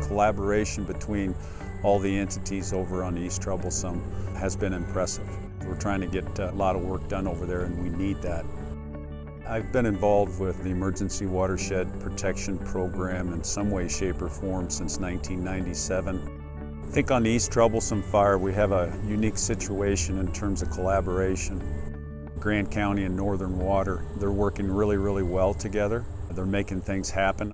collaboration between all the entities over on East Troublesome has been impressive. We're trying to get a lot of work done over there, and we need that. I've been involved with the Emergency Watershed Protection Program in some way, shape, or form since 1997. I think on the East Troublesome Fire, we have a unique situation in terms of collaboration. Grant County and Northern Water, they're working really, really well together. They're making things happen.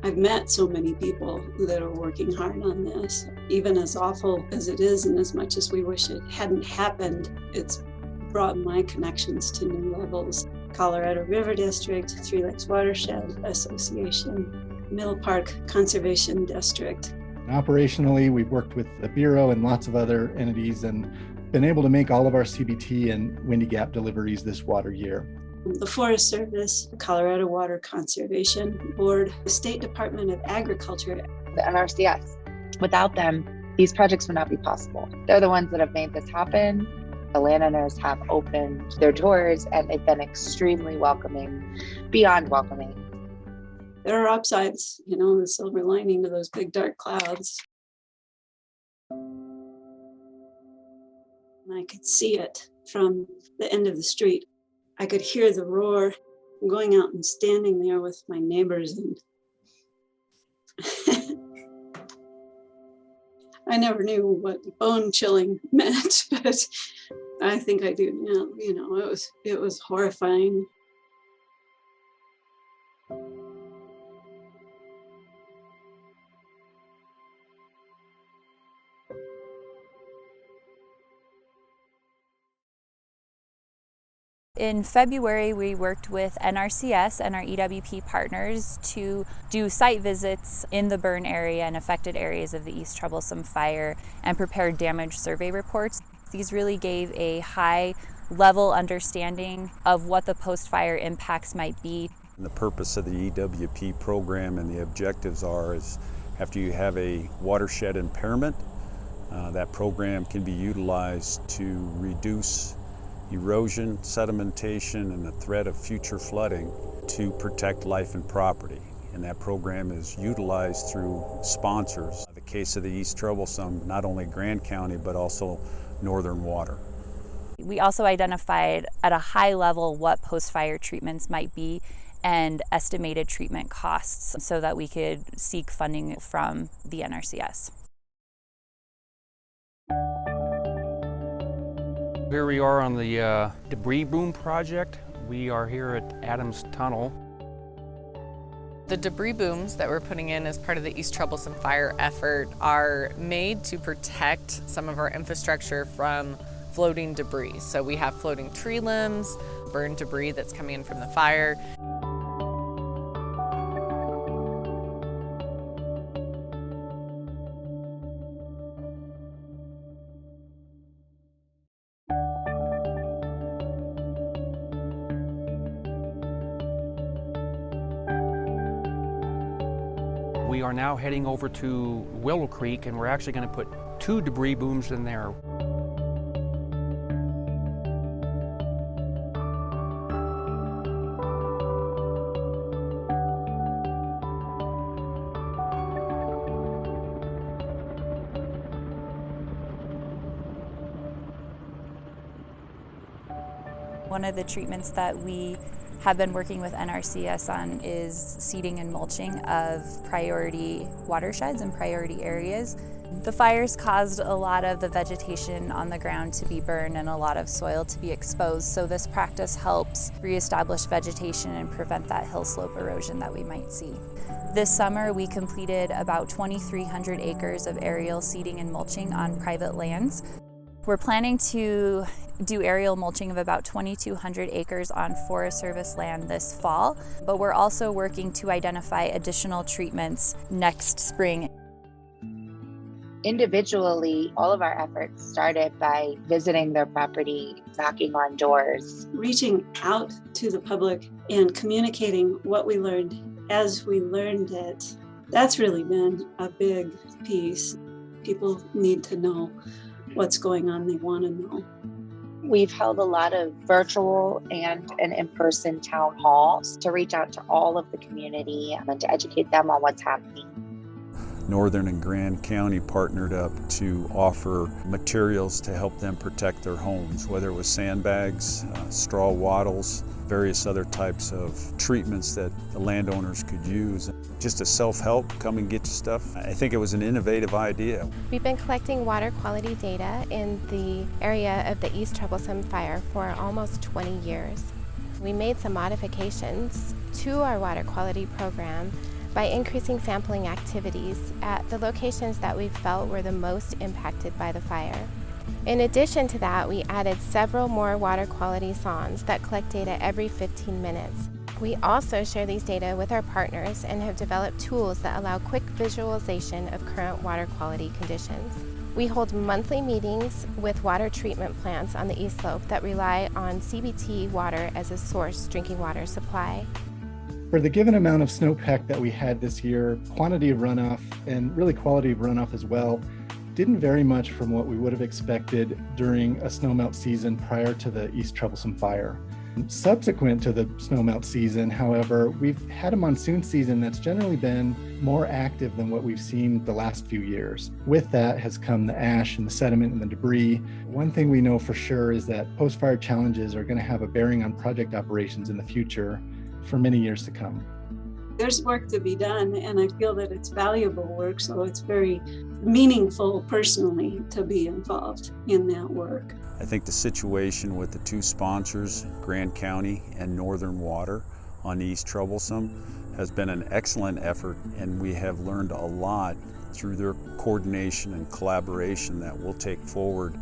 I've met so many people that are working hard on this. Even as awful as it is, and as much as we wish it hadn't happened, it's brought my connections to new levels. Colorado River District, Three Lakes Watershed Association, Middle Park Conservation District. Operationally, we've worked with the Bureau and lots of other entities and been able to make all of our CBT and Windy Gap deliveries this water year. The Forest Service, Colorado Water Conservation Board, the State Department of Agriculture, the NRCS. Without them, these projects would not be possible. They're the ones that have made this happen. The landowners have opened their doors and they've been extremely welcoming, beyond welcoming. There are upsides, the silver lining to those big dark clouds. And I could see it from the end of the street. I could hear the roar. I'm going out and standing there with my neighbors, and I never knew what bone chilling meant, but I think I do now. It was horrifying. In February, we worked with NRCS and our EWP partners to do site visits in the burn area and affected areas of the East Troublesome Fire and prepare damage survey reports. These really gave a high-level understanding of what the post-fire impacts might be. And the purpose of the EWP program and the objectives is after you have a watershed impairment, that program can be utilized to reduce erosion, sedimentation, and the threat of future flooding to protect life and property. And that program is utilized through sponsors. In the case of the East Troublesome, not only Grant County, but also Northern Water. We also identified at a high level what post-fire treatments might be and estimated treatment costs so that we could seek funding from the NRCS. Here we are on the debris boom project. We are here at Adams Tunnel. The debris booms that we're putting in as part of the East Troublesome Fire effort are made to protect some of our infrastructure from floating debris. So we have floating tree limbs, burned debris that's coming in from the fire. We are now heading over to Willow Creek, and we're actually going to put 2 debris booms in there. One of the treatments that we have been working with NRCS on is seeding and mulching of priority watersheds and priority areas. The fires caused a lot of the vegetation on the ground to be burned and a lot of soil to be exposed, so this practice helps reestablish vegetation and prevent that hill slope erosion that we might see. This summer we completed about 2,300 acres of aerial seeding and mulching on private lands. We're planning to do aerial mulching of about 2,200 acres on Forest Service land this fall, but we're also working to identify additional treatments next spring. Individually, all of our efforts started by visiting their property, knocking on doors. Reaching out to the public and communicating what we learned as we learned it. That's really been a big piece. People need to know what's going on. They want to know. We've held a lot of virtual and an in-person town halls to reach out to all of the community and to educate them on what's happening. Northern and Grand County partnered up to offer materials to help them protect their homes, whether it was sandbags, straw wattles, various other types of treatments that the landowners could use. Just a self-help, come and get your stuff. I think it was an innovative idea. We've been collecting water quality data in the area of the East Troublesome Fire for almost 20 years. We made some modifications to our water quality program by increasing sampling activities at the locations that we felt were the most impacted by the fire. In addition to that, we added several more water quality sondes that collect data every 15 minutes. We also share these data with our partners and have developed tools that allow quick visualization of current water quality conditions. We hold monthly meetings with water treatment plants on the East Slope that rely on CBT water as a source drinking water supply. For the given amount of snowpack that we had this year, quantity of runoff and really quality of runoff as well didn't vary much from what we would have expected during a snowmelt season prior to the East Troublesome Fire. Subsequent to the snowmelt season, however, we've had a monsoon season that's generally been more active than what we've seen the last few years. With that has come the ash and the sediment and the debris. One thing we know for sure is that post-fire challenges are going to have a bearing on project operations in the future for many years to come. There's work to be done, and I feel that it's valuable work, so it's very meaningful personally to be involved in that work. I think the situation with the two sponsors, Grand County and Northern Water on East Troublesome, has been an excellent effort, and we have learned a lot through their coordination and collaboration that we'll take forward